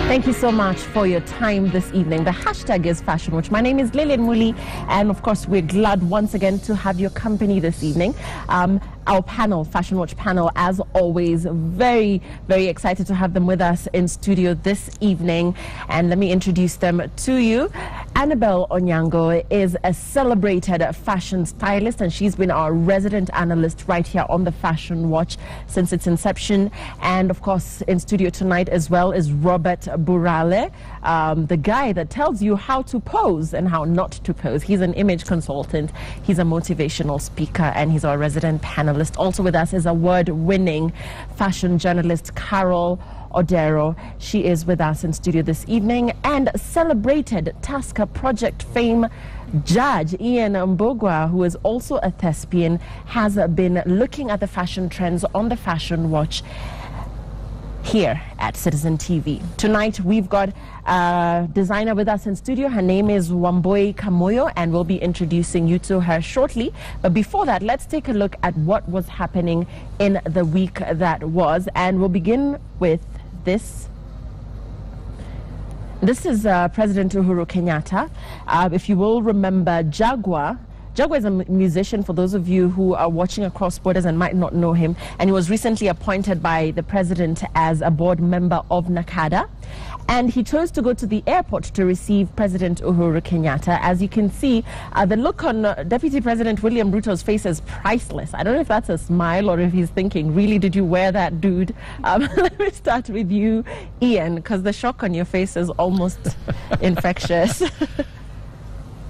Thank you so much for your time this evening. The hashtag is Fashion Watch. My name is Lillian Muli, and of course, we're glad once again to have your company this evening. Our panel, Fashion Watch panel, as always, very, very excited to have them with us in studio this evening. And let me introduce them to you. Annabelle Onyango is a celebrated fashion stylist, and she's been our resident analyst right here on the Fashion Watch since its inception. And of course, in studio tonight as well is Robert Burale, the guy that tells you how to pose and how not to pose. He's an image consultant, he's a motivational speaker, and he's our resident panelist. Also with us is award-winning fashion journalist Carol Odero. She is with us in studio this evening. And celebrated Tasker Project fame judge Ian Mbogwa, who is also a thespian, has been looking at the fashion trends on the Fashion Watch here at Citizen TV. Tonight we've got a designer with us in studio. Her name is Wamboi Kamoyo, and we'll be introducing you to her shortly. But before that, let's take a look at what was happening in the week that was, and we'll begin with this. This is President Uhuru Kenyatta. If you will remember, Jaguar is a musician, for those of you who are watching across borders and might not know him, and he was recently appointed by the president as a board member of NACADA. And he chose to go to the airport to receive President Uhuru Kenyatta. As you can see, the look on Deputy President William Ruto's face is priceless. I don't know if that's a smile or if he's thinking, really, did you wear that, dude? Let me start with you, Ian, because the shock on your face is almost infectious.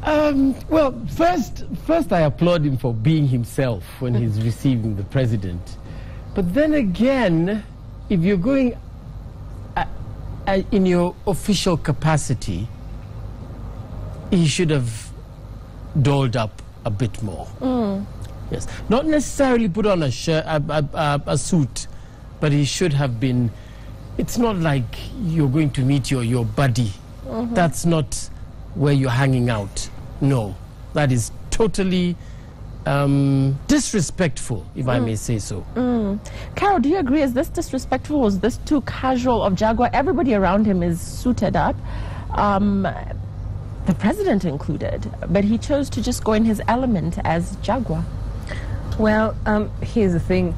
Well, first I applaud him for being himself when he's receiving the president. But then again, if you're going in your official capacity, he should have dolled up a bit more. Yes, not necessarily put on a shirt, a suit, but he should have been. It's not like you're going to meet your buddy. That's not where you're hanging out. No, that is totally disrespectful, if I may say so. Carol, do you agree? Is this disrespectful? Was this too casual of Jaguar? Everybody around him is suited up, the president included, but he chose to just go in his element as Jaguar. Well, here's the thing.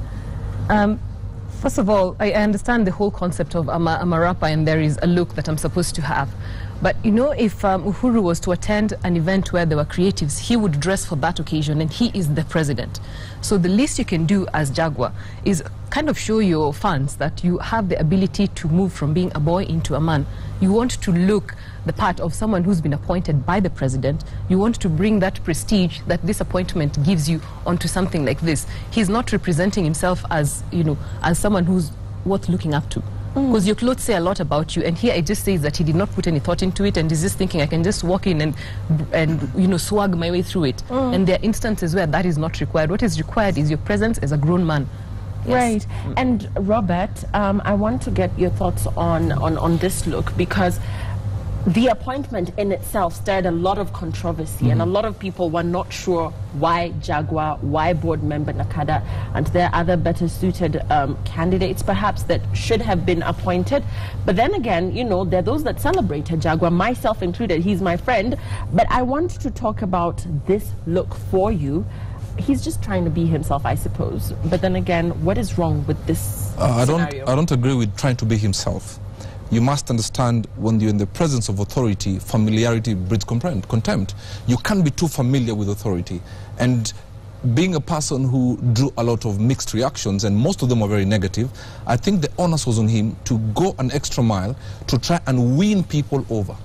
First of all, I understand the whole concept of I'm a rapper and there is a look that I'm supposed to have. But you know, if Uhuru was to attend an event where there were creatives, he would dress for that occasion, and he is the president. So the least you can do as Jaguar is kind of show your fans that you have the ability to move from being a boy into a man. You want to look the part of someone who's been appointed by the president. You want to bring that prestige that this appointment gives you onto something like this. He's not representing himself as, you know, as someone who's worth looking up to. Because your clothes say a lot about you, and here it just says that he did not put any thought into it, and he's just thinking, I can just walk in and you know, swag my way through it. And there are instances where that is not required. What is required is your presence as a grown man. Yes. Right. And Robert, I want to get your thoughts on this look, because the appointment in itself stirred a lot of controversy, and a lot of people were not sure why Jaguar, why board member NACADA, and there are other better suited candidates perhaps that should have been appointed. But then again, you know, there are those that celebrated Jaguar, myself included. He's my friend. But I want to talk about this look for you. He's just trying to be himself, I suppose. But then again, what is wrong with this scenario? I don't agree with trying to be himself. You must understand, when you're in the presence of authority, familiarity breeds contempt. You can't be too familiar with authority. And being a person who drew a lot of mixed reactions, and most of them were very negative, I think the onus was on him to go an extra mile to try and win people over.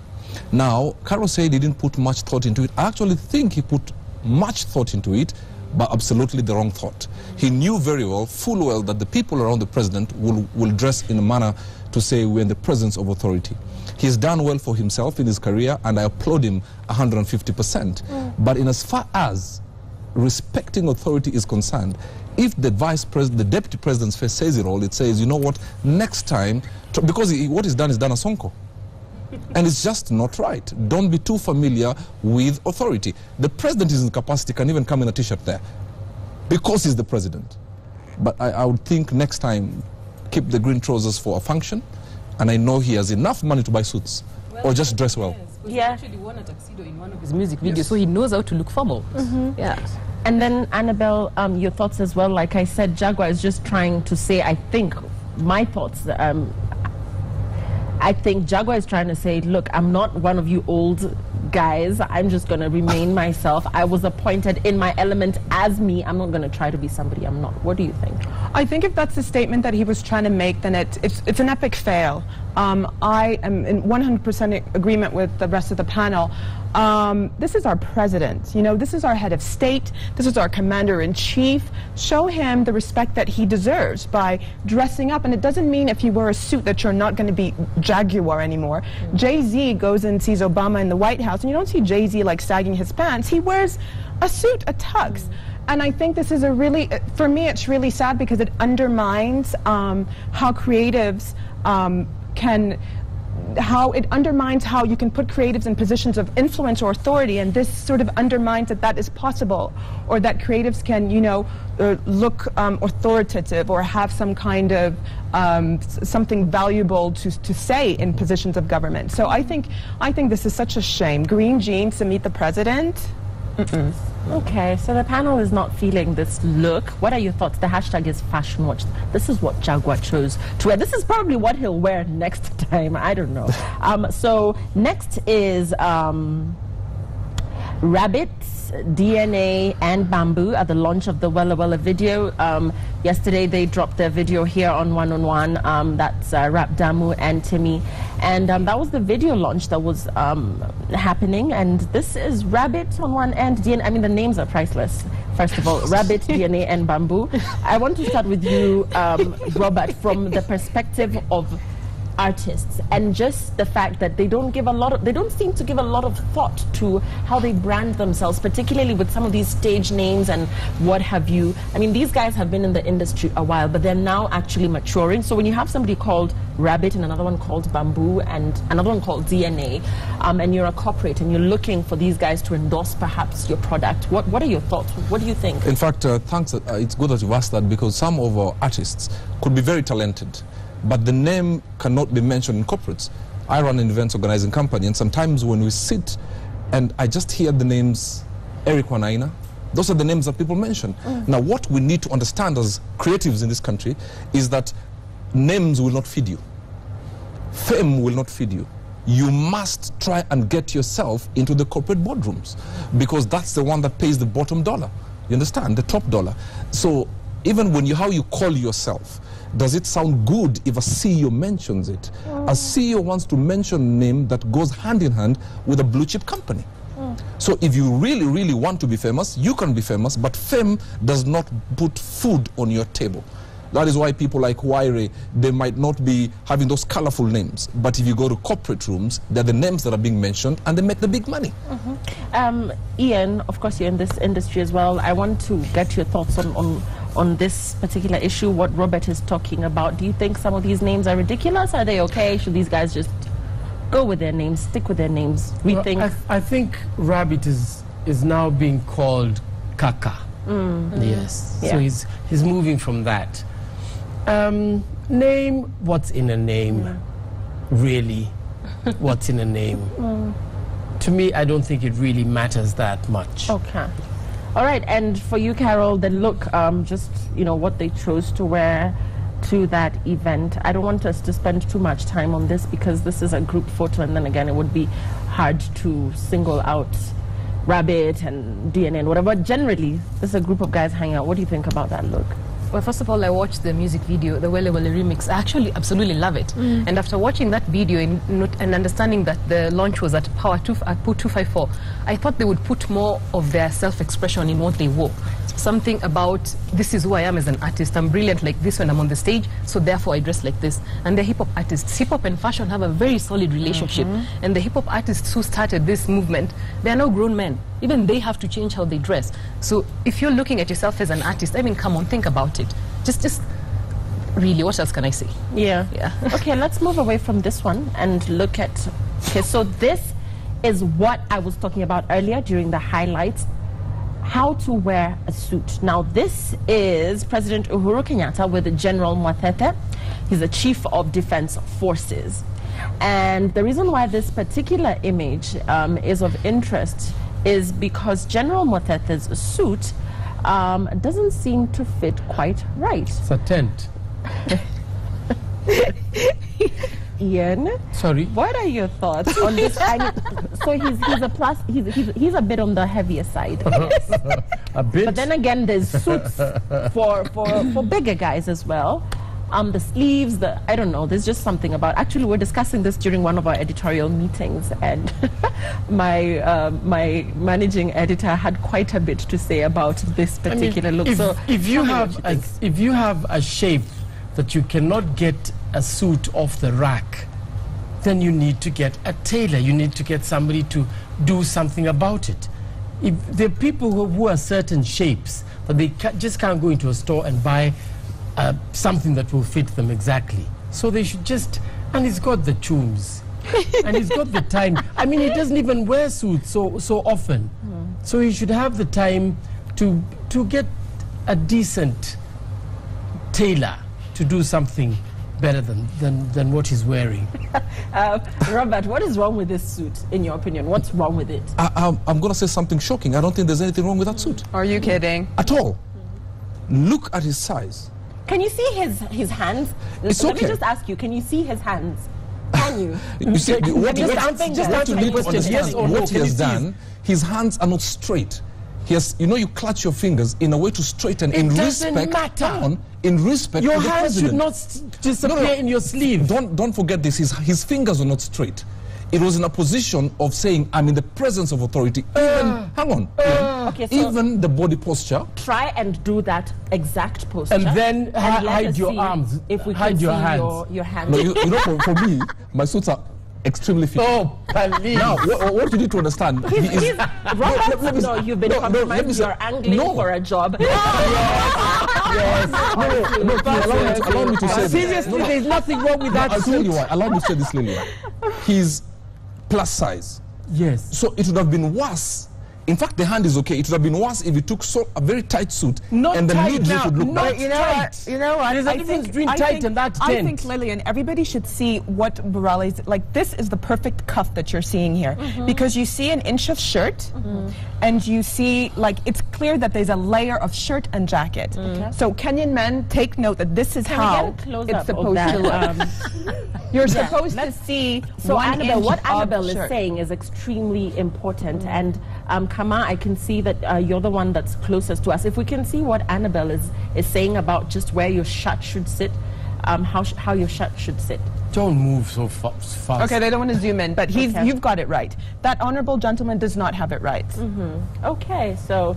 Now, Carol said he didn't put much thought into it. I actually think he put much thought into it, but absolutely the wrong thought. He knew very well, full well, that the people around the president will dress in a manner to say we're in the presence of authority. He's done well for himself in his career, and I applaud him 150%. But in as far as respecting authority is concerned, if the the deputy president's face says it all, it says, you know what, next time, because what he's done is done a sonko. And it's just not right. Don't be too familiar with authority. The president is in capacity, can even come in a t-shirt there, because he's the president. But I would think next time, keep the green trousers for a function, and I know he has enough money to buy suits or just dress well. He actually won a tuxedo in one of his music videos, so he knows how to look formal. Yeah. And then, Annabelle, your thoughts as well. Like I said, Jaguar is just trying to say, I think, my thoughts. I think Jaguar is trying to say, look, I'm not one of you old guys. I'm just going to remain myself. I was appointed in my element as me. I'm not going to try to be somebody I'm not. What do you think? I think if that's the statement that he was trying to make, then it's an epic fail. I am in 100% agreement with the rest of the panel. This is our president, you know, this is our head of state, this is our commander-in-chief. Show him the respect that he deserves by dressing up, and it doesn't mean if you wear a suit that you're not going to be Jaguar anymore. Jay-Z goes and sees Obama in the White House, and you don't see Jay-Z like sagging his pants. He wears a suit, a tux. And I think this is a really, for me, it's really sad because it undermines how creatives how it undermines how you can put creatives in positions of influence or authority, and this sort of undermines that is possible, or that creatives can, you know, look authoritative or have some kind of something valuable to say in positions of government. So I think this is such a shame. Green jeans to meet the president. Okay, so the panel is not feeling this look. What are your thoughts? The hashtag is Fashion Watch. This is what Jaguar chose to wear. This is probably what he'll wear next time. I don't know. So next is Rabbits, DNA, and Bamboo at the launch of the Wella Wella video. Yesterday they dropped their video here on One on One. That's Rap Damu and Timmy. And that was the video launch that was happening. And this is Rabbit on one end, DNA. I mean, the names are priceless. First of all, Rabbit, DNA, and Bamboo. I want to start with you, Robert, from the perspective of artists, and just the fact that they don't seem to give a lot of thought to how they brand themselves, particularly with some of these stage names and what have you. I mean, these guys have been in the industry a while, but they're now actually maturing. So when you have somebody called Rabbit and another one called Bamboo and another one called DNA, and you're a corporate and you're looking for these guys to endorse perhaps your product, what are your thoughts? What do you think? In fact, thanks. It's good that you've asked that, because some of our artists could be very talented, but the name cannot be mentioned in corporates. I run an events organizing company, and sometimes when we sit and I just hear the names Eric Wanaina, those are the names that people mention. Now, what we need to understand as creatives in this country is that names will not feed you. Fame will not feed you. You must try and get yourself into the corporate boardrooms, because that's the one that pays the bottom dollar. You understand? The top dollar. So even when how you call yourself, does it sound good if a CEO mentions it? A CEO wants to mention a name that goes hand in hand with a blue chip company. So if you really, really want to be famous, you can be famous, but fame does not put food on your table. That is why people like Waire, they might not be having those colorful names, but if you go to corporate rooms, they're the names that are being mentioned, and they make the big money. Ian, of course, you're in this industry as well. I want to get your thoughts on this particular issue, what Robert is talking about. Do you think some of these names are ridiculous? Are they okay? Should these guys just go with their names, stick with their names, rethink? Well, I think Rabbit is now being called Kaka. Yes. Yeah. So he's moving from that. Name, what's in a name? Really? What's in a name? To me, I don't think it really matters that much. Okay. All right, and for you, Carol, the look, just, you know, what they chose to wear to that event. I don't want us to spend too much time on this because this is a group photo, and then again, it would be hard to single out Rabbit and DNA and whatever. Generally, this is a group of guys hanging out. What do you think about that look? Well, first of all, I watched the music video, the Welle Welle remix. I actually absolutely love it. And after watching that video and understanding that the launch was at Power 254, I thought they would put more of their self-expression in what they wore. Something about, this is who I am as an artist. I'm brilliant like this when I'm on the stage, so therefore I dress like this. And the hip-hop artists, hip-hop and fashion have a very solid relationship. And the hip-hop artists who started this movement, they are now grown men. Even they have to change how they dress. So if you're looking at yourself as an artist, I mean, come on, think about it. Just really, what else can I say? Yeah. Okay, let's move away from this one and look at, okay, so this is what I was talking about earlier during the highlights, how to wear a suit. Now, this is President Uhuru Kenyatta with General Mwatete. He's a chief of defense forces. And the reason why this particular image is of interest is because General Mothethe's suit doesn't seem to fit quite right. It's a tent. Ian, sorry, what are your thoughts on this? So he's a bit on the heavier side. a bit. But then again, there's suits for bigger guys as well. The sleeves, I don't know, there's just something about. Actually, we're discussing this during one of our editorial meetings, and my managing editor had quite a bit to say about this particular look. If you have a shape that you cannot get a suit off the rack, then you need to get a tailor. You need to get somebody to do something about it. If there are people who are certain shapes that they just can't go into a store and buy something that will fit them exactly. So they should just, and he's got the tunes, and he's got the time. I mean, he doesn't even wear suits so often. So he should have the time to get a decent tailor to do something better than what he's wearing. Robert, what is wrong with this suit, in your opinion? What's wrong with it? I'm going to say something shocking. I don't think there's anything wrong with that suit. Are you kidding? At all. Look at his size. Can you see his hands? It's Let okay. me just ask you, can you see his hands? Can you? You see, what you need to understand, yes or no, what he has done, his hands are not straight. He has, you clutch your fingers in a way to straighten in respect. In respect your to the hands should president. not disappear in your sleeve. Don't forget this. His fingers are not straight. It was in a position of saying, I'm in the presence of authority. Even, hang on. Okay, so even the body posture. try and do that exact posture. And then and let hide us your see arms. If we hide can your see hands. your hands. No, for me, my suits are extremely fit. Oh, please. Now, what you need to understand, Robert, no, you've been compromised. You're angling for a job. Allow me to say this. Seriously, there's nothing wrong with that I'll suit. tell you why. Allow me to say this, Lily. He's plus size. Yes. So it would have been worse. In fact, the hand is okay. It would have been worse if he took a very tight suit Not and the tight midriff now. would look Not back. tight. You know what? There's a difference between tight and that tent. I think, Lillian, everybody should see what Borelli's, like, this is the perfect cuff that you're seeing here. Because you see an inch of shirt, and you see, like, it's clear that there's a layer of shirt and jacket. So Kenyan men, take note that this is how it's supposed to look. You're supposed to see So Annabelle, what Annabelle is shirt. saying is extremely important, and Kama, I can see that you're the one that's closest to us. If we can see what Annabelle is saying about just where your shirt should sit, how your shirt should sit. Don't move so fast. Okay, they don't want to zoom in, but you've got it right. That honorable gentleman does not have it right. Okay, so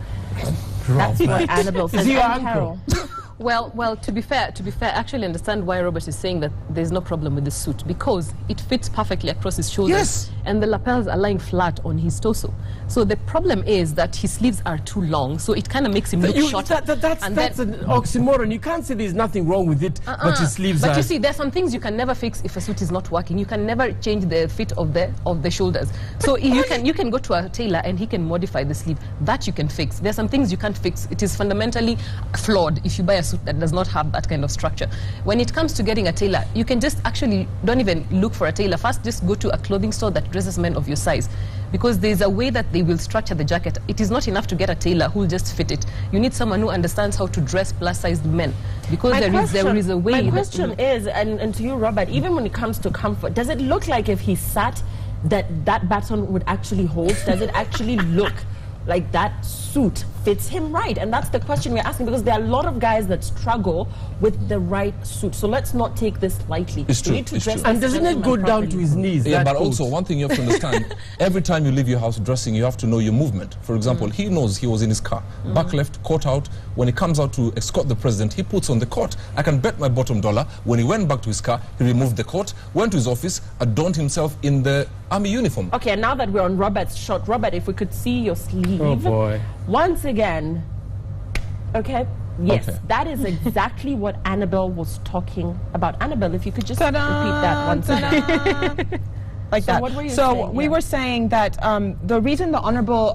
that's what Annabelle says. Is he your And uncle? Carol. Well, to be fair, I actually understand why Robert is saying that there's no problem with the suit, because it fits perfectly across his shoulders. Yes. And the lapels are lying flat on his torso. So the problem is that his sleeves are too long, so it kind of makes him look shorter. That's an oxymoron. You can't say there's nothing wrong with it, but his sleeves are... But you see, there's some things you can never fix if a suit is not working. You can never change the fit of the shoulders. So you can go to a tailor and he can modify the sleeve. That you can fix. There's some things you can't fix. It is fundamentally flawed if you buy a suit that does not have that kind of structure. When it comes to getting a tailor, you can just actually don't even look for a tailor. First, just go to a clothing store that dresses men of your size, because there's a way that they will structure the jacket. It is not enough to get a tailor who will just fit it. You need someone who understands how to dress plus-sized men, because there is a way. My question is, and to you, Robert, even when it comes to comfort, does it look like if he sat that button would actually hold? Does it actually look like that suit fits him right? And that's the question we're asking, because there are a lot of guys that struggle with the right suit. So let's not take this lightly. It's true. You need to It's dress true. And doesn't it go down to his knees? Yeah, that but coat? also one thing you have to understand, every time you leave your house dressing, you have to know your movement. For example, he knows he was in his car, back left, coat out. When he comes out to escort the president, he puts on the coat. I can bet my bottom dollar, when he went back to his car, he removed the coat, went to his office, adorned himself in the army uniform. Okay, and now that we're on Robert's shot, Robert, if we could see your sleeve. Oh, boy. Once again, okay? Yes, Okay. that is exactly what Annabelle was talking about. Annabelle, if you could just Ta-da, repeat that once again. Like So that. what were you so saying? we Yeah. were saying that the reason the honorable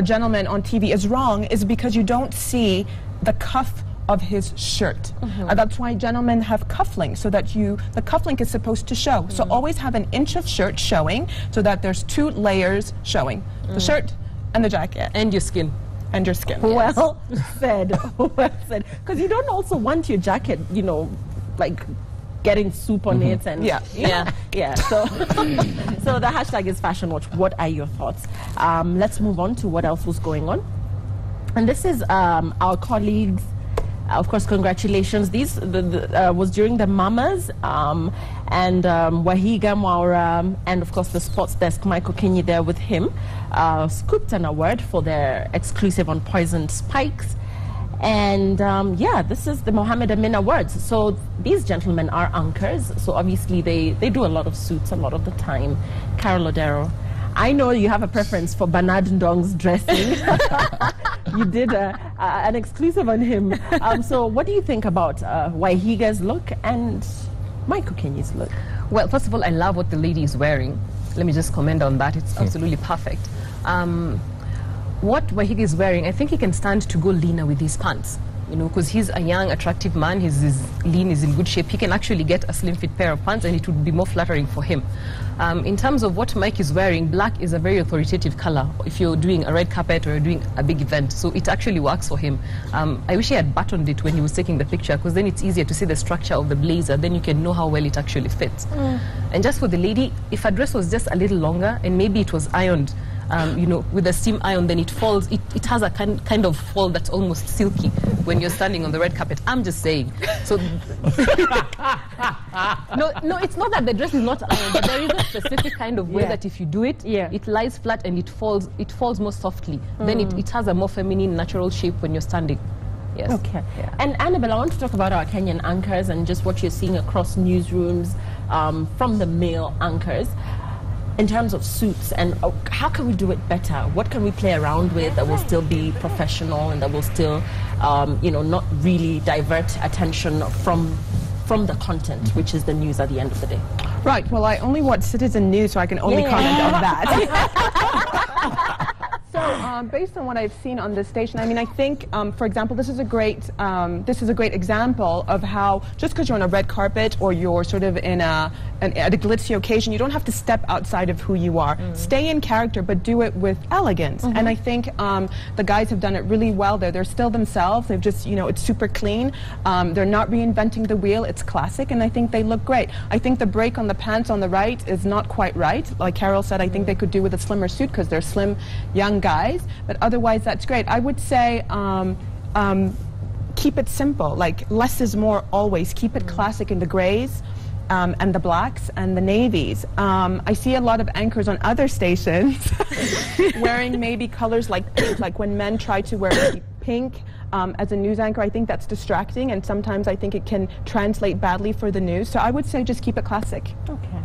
gentleman on TV is wrong is because you don't see the cuff of his shirt. That's why gentlemen have cufflinks, so that the cufflink is supposed to show. So always have an inch of shirt showing, so that there's 2 layers showing. The shirt and the jacket. And your skin. And your skin. Well said. Well said. Because you don't also want your jacket, you know, like getting soup on it and Yeah. So so the hashtag is Fashion Watch. What are your thoughts? Let's move on to what else was going on. And this is our colleagues. Of course, congratulations. These was during the Mamas and Wahiga Maura and of course the sports desk Michael Kenny there with him scooped an award for their exclusive on poisoned spikes. And this is the Mohammed Amin Awards. So these gentlemen are anchors. So obviously they do a lot of suits a lot of the time. Carol Odero, I know you have a preference for Bernard Ndong's dressing. You did an exclusive on him. So what do you think about Waihiga's look and Michael Kenny's look? Well, first of all, I love what the lady is wearing. Let me just comment on that. It's absolutely perfect. What Wahiga is wearing, I think he can stand to go leaner with his pants. You know, because he's a young, attractive man, he's lean, he's in good shape. He can actually get a slim fit pair of pants and it would be more flattering for him. In terms of what Mike is wearing, black is a very authoritative color if you're doing a red carpet or you're doing a big event. So it actually works for him. I wish he had buttoned it when he was taking the picture, because then it's easier to see the structure of the blazer. Then you can know how well it actually fits. And just for the lady, if her dress was just a little longer and maybe it was ironed, you know, with a steam iron, then it falls. It has a kind of fall that's almost silky when you're standing on the red carpet. I'm just saying. So no, it's not that the dress is not ironed, but there is a specific kind of way that if you do it, it lies flat and it falls more softly. Then it has a more feminine, natural shape when you're standing. Yes. Okay. Yeah. And Annabelle, I want to talk about our Kenyan anchors and just what you're seeing across newsrooms from the male anchors. In terms of suits, and how can we do it better? What can we play around with that will still be professional and that will still, you know, not really divert attention from the content, which is the news at the end of the day? Right. Well, I only watch Citizen News, so I can only comment on that. So, based on what I've seen on this station, I mean, I think, for example, this is a great example of how just because you're on a red carpet or you're sort of at a glitzy occasion, you don't have to step outside of who you are. Stay in character, but do it with elegance. And I think the guys have done it really well there. They're still themselves. They've just, you know, it's super clean. They're not reinventing the wheel. It's classic, and I think they look great. I think the break on the pants on the right is not quite right. Like Carol said, I think they could do with a slimmer suit because they're slim, young guys. But otherwise, that's great. I would say keep it simple. Like, less is more always. Keep it classic in the grays and the blacks and the navies. I see a lot of anchors on other stations wearing maybe colors like pink. Like when men try to wear pink as a news anchor, I think that's distracting, and sometimes I think it can translate badly for the news. So I would say just keep it classic. Okay.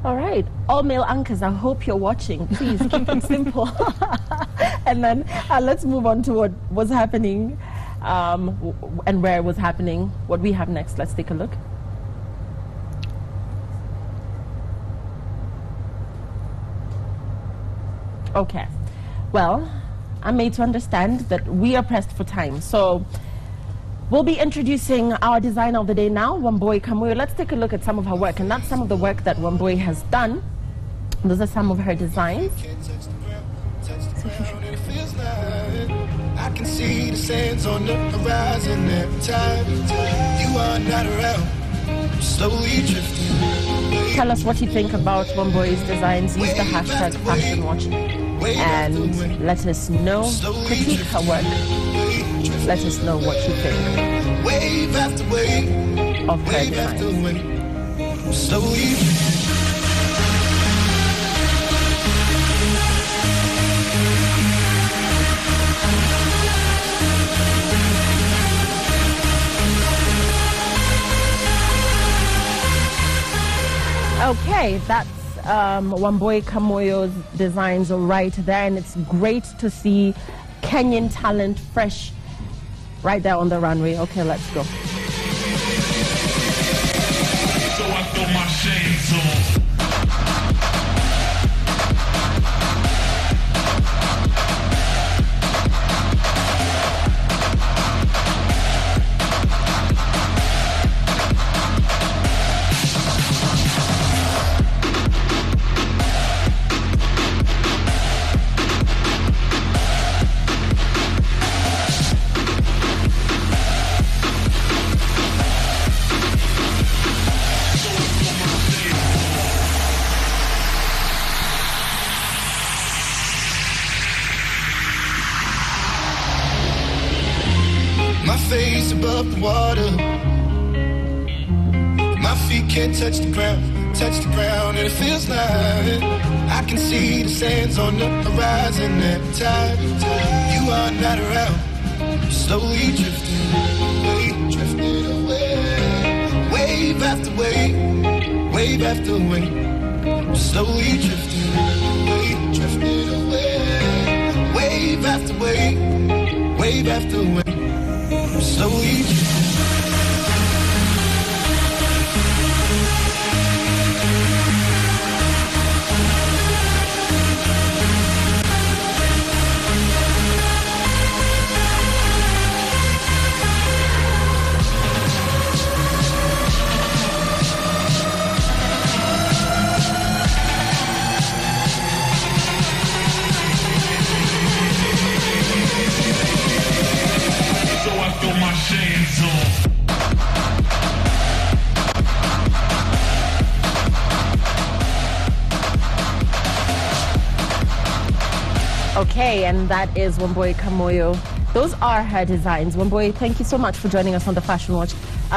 All right, all male anchors, I hope you're watching. Please keep it simple. And then let's move on to what was happening and where it was happening. What we have next, let's take a look. Okay, well, I'm made to understand that we are pressed for time. So we'll be introducing our designer of the day now, Wambui Kamuyo. Let's take a look at some of her work, and that's some of the work that Wambui has done. Those are some of her designs. I can see the sands on the horizon every time you are not around. I'm slowly drifting. Tell us what you think about Wambui's designs. Use the hashtag FashionWatch and let us know. Critique her work. Let us know what you think Wave after wave, of her wave after designs. wave. I'm slowly. Okay, that's Wambui Kamoyo's designs right there, and it's great to see Kenyan talent fresh right there on the runway. Okay, let's go. So I throw my shades on. above the water. My feet can't touch the ground, and it feels like I can see the sands on the horizon every time you are not around. Slowly drifting away, wave after wave, wave after wave. Slowly drifting away, wave after wave, wave after wave. Slowly drifting. So I throw my shades on. Okay, and that is Wambui Kamoyo. Those are her designs. Wambui, thank you so much for joining us on the Fashion Watch.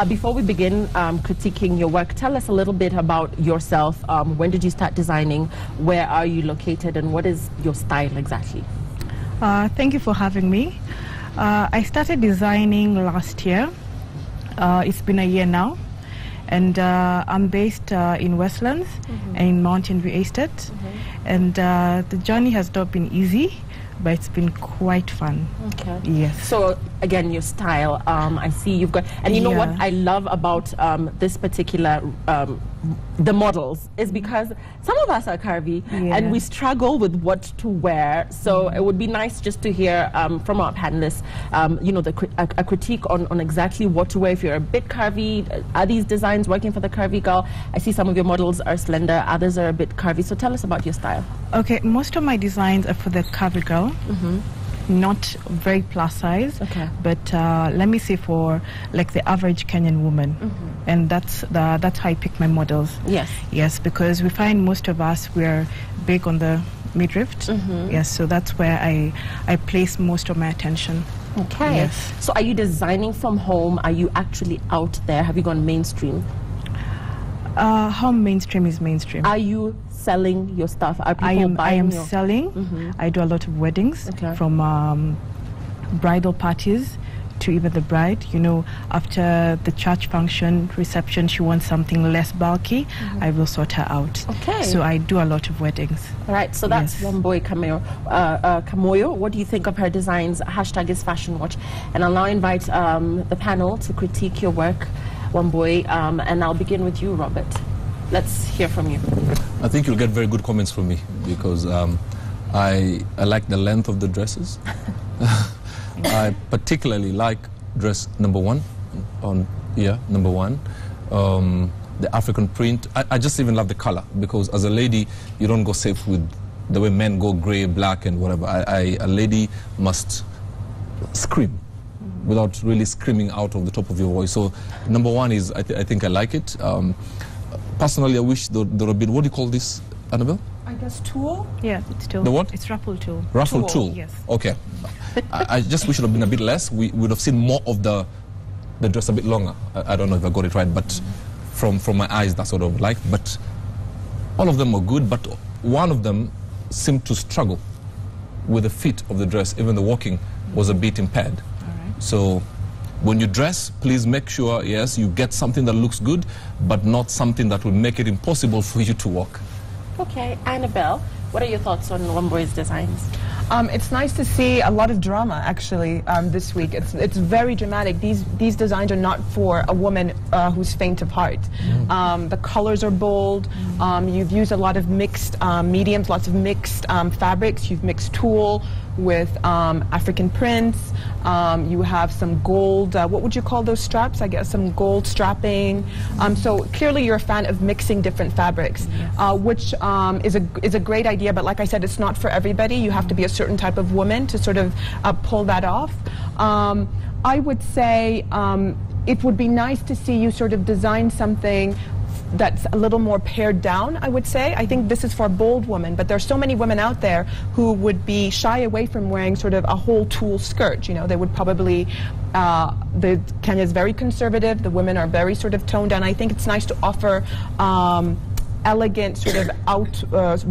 Before we begin critiquing your work, tell us a little bit about yourself. When did you start designing? Where are you located? And what is your style exactly? Thank you for having me. I started designing last year. It's been a year now. And I'm based in Westlands, in Mountain View Estate. And the journey has not been easy, but it's been quite fun. Okay. Yes. So again, your style. I see you've got, and you know what I love about this particular the models is because some of us are curvy and we struggle with what to wear. So it would be nice just to hear from our panelists, you know, a critique on exactly what to wear. If you're a bit curvy, are these designs working for the curvy girl? I see some of your models are slender, others are a bit curvy. So tell us about your style. Okay, most of my designs are for the curvy girl. Not very plus size, but let me say for like the average Kenyan woman, and that's how I pick my models. Yes, because we find most of us we're big on the midriff. Yes, so that's where I place most of my attention. Okay. Yes. So are you designing from home? Are you actually out there? Have you gone mainstream? How mainstream is mainstream? Are you selling your stuff? Are people buying I am your... selling. I do a lot of weddings, from bridal parties to even the bride. You know, after the church function, reception, she wants something less bulky, I will sort her out. Okay. So I do a lot of weddings. All right, so that's Wambui Kamoyo. What do you think of her designs? Hashtag is Fashion Watch. And I'll now invite the panel to critique your work, Wambui, and I'll begin with you, Robert. Let's hear from you. I think you'll get very good comments from me because I like the length of the dresses. I particularly like dress number one number one. The African print. I just even love the color because as a lady, you don't go safe with the way men go gray, black, and whatever. A lady must scream without really screaming out of the top of your voice. So number one is, I think I like it. Personally, I wish there would have been, what do you call this, Annabelle? I guess tulle? Yeah, it's tulle. The what? It's ruffle tulle. Ruffle tulle. Yes. Okay. I just wish it would have been a bit less. We would have seen more of the dress a bit longer. I don't know if I got it right, but from my eyes, that's what I would like. But all of them were good, but one of them seemed to struggle with the fit of the dress. Even the walking was a bit impaired. All right. So when you dress, please make sure, yes, you get something that looks good, but not something that will make it impossible for you to walk. Okay, Annabelle, what are your thoughts on Wambui's designs? It's nice to see a lot of drama actually this week. It's very dramatic. These designs are not for a woman who's faint of heart. The colors are bold. You've used a lot of mixed mediums, lots of mixed fabrics. You've mixed tulle with African prints. You have some gold, what would you call those straps? I guess some gold strapping. So clearly you're a fan of mixing different fabrics, which is a great idea, but like I said, it's not for everybody. You have to be a certain type of woman to sort of pull that off. I would say it would be nice to see you sort of design something that's a little more pared down, I would say. I think this is for bold women, but there's so many women out there who would be shy away from wearing sort of a whole tulle skirt. You know, they would probably, Kenya is very conservative, the women are very sort of toned down. I think it's nice to offer elegant sort of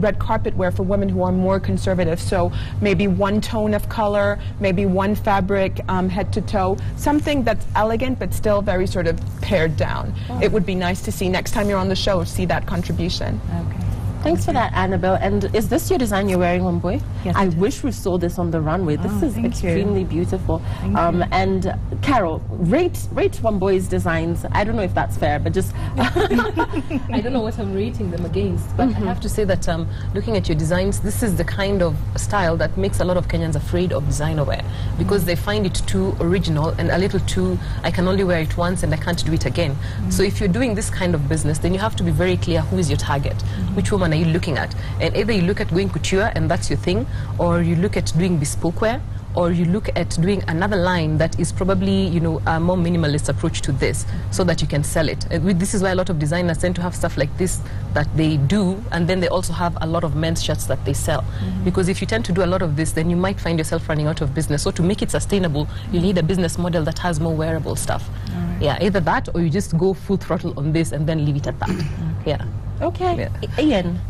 red carpet wear for women who are more conservative. So maybe one tone of color, maybe one fabric head to toe, something that's elegant but still very sort of pared down. Oh. It would be nice to see next time you're on the show, see that contribution. Okay. Thanks for that, Annabelle. And is this your design you're wearing, Wambui? Yes. I wish we saw this on the runway. This is extremely beautiful. And Carol, rate Wambui's designs. I don't know if that's fair, but just I don't know what I'm rating them against, but I have to say that looking at your designs, this is the kind of style that makes a lot of Kenyans afraid of designer wear, because they find it too original and a little too, I can only wear it once and I can't do it again. So if you're doing this kind of business, then you have to be very clear who is your target, which woman are you looking at, and either you look at going couture and that's your thing, or you look at doing bespoke wear, or you look at doing another line that is probably, you know, a more minimalist approach to this, so that you can sell it. This is why a lot of designers tend to have stuff like this that they do, and then they also have a lot of men's shirts that they sell. Because if you tend to do a lot of this, then you might find yourself running out of business. So to make it sustainable, you need a business model that has more wearable stuff. Yeah, either that, or you just go full throttle on this and then leave it at that. Yeah. Okay. Yeah. Ian.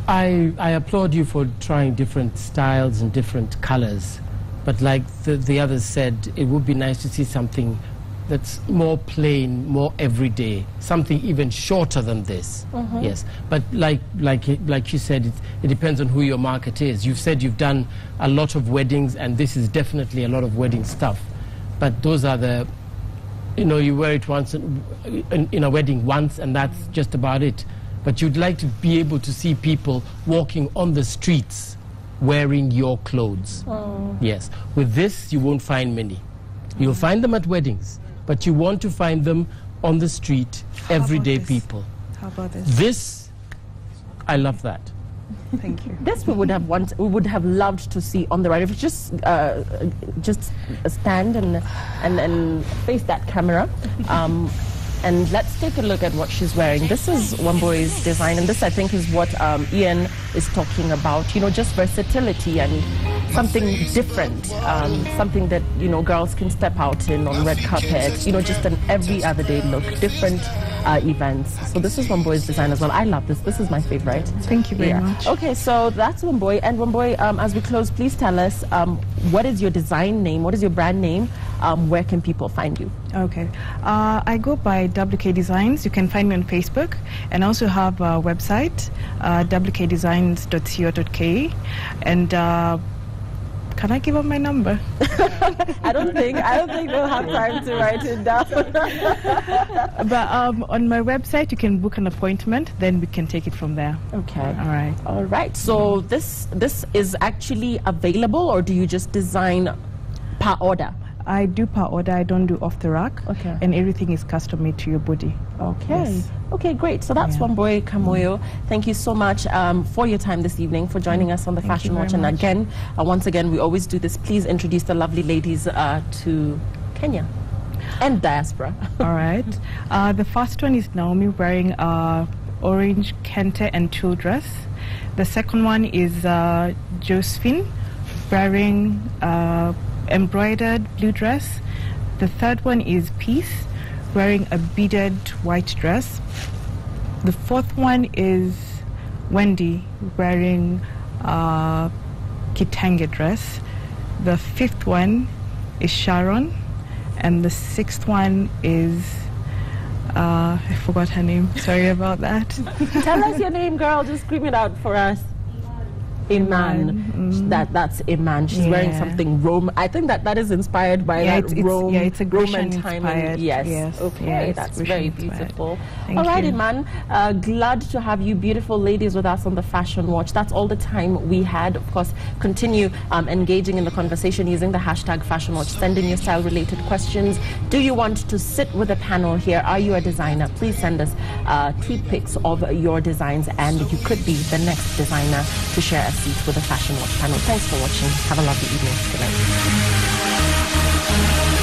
I applaud you for trying different styles and different colors, but like the others said, it would be nice to see something that's more plain, more everyday, something even shorter than this. Yes, but like you said, it depends on who your market is. You've said you've done a lot of weddings, and this is definitely a lot of wedding stuff, but those are the, you know, you wear it once in a wedding once, and that's just about it. But you'd like to be able to see people walking on the streets wearing your clothes. Yes. With this, you won't find many. You'll find them at weddings, but you want to find them on the street, everyday people. How about this? This, I love that. Thank you. This we would have loved to see on the right. If you just stand and face that camera. And let's take a look at what she's wearing. This is Wambui's design, and this, I think, is what Ian is talking about. You know, just versatility and something different, something that, you know, girls can step out in on red carpet. You know, just an every other day look, different events. So this is Wambui's design as well. I love this. This is my favorite. Thank you very much. Okay, so that's Wambui. And Wambui, as we close, please tell us what is your design name? What is your brand name? Where can people find you? Okay, I go by WK Designs. You can find me on Facebook, and also have a website, wkdesigns.co.ke, and can I give up my number? I don't think they'll have time to write it down. But on my website, you can book an appointment, then we can take it from there. Okay. All right. So this is actually available, or do you just design per order? I do per order. I don't do off the rack. Okay. And everything is custom made to your body. Okay. Yes. Okay, great. So that's Wambui Kamoyo. Thank you so much for your time this evening, for joining us on the Fashion Watch. And again, once again, we always do this. Please introduce the lovely ladies to Kenya and diaspora. All right. The first one is Naomi wearing orange kente and tulle dress. The second one is Josephine wearing embroidered blue dress. The third one is Peace wearing a beaded white dress. The fourth one is Wendy wearing a kitenge dress. The fifth one is Sharon, and the sixth one is I forgot her name. Sorry about that. Tell us your name, girl. Just scream it out for us. Iman. That's Iman. She's wearing something Roman. I think that is inspired by it's a Roman time. Yes. Okay, that's very beautiful. All right, Iman. Glad to have you beautiful ladies with us on the Fashion Watch. That's all the time we had. Of course, continue engaging in the conversation using the hashtag Fashion Watch. Send in your style-related questions. Do you want to sit with a panel here? Are you a designer? Please send us tweet pics of your designs, and you could be the next designer to share a seat with the Fashion Watch panel. Thanks for watching. Have a lovely evening. Good night.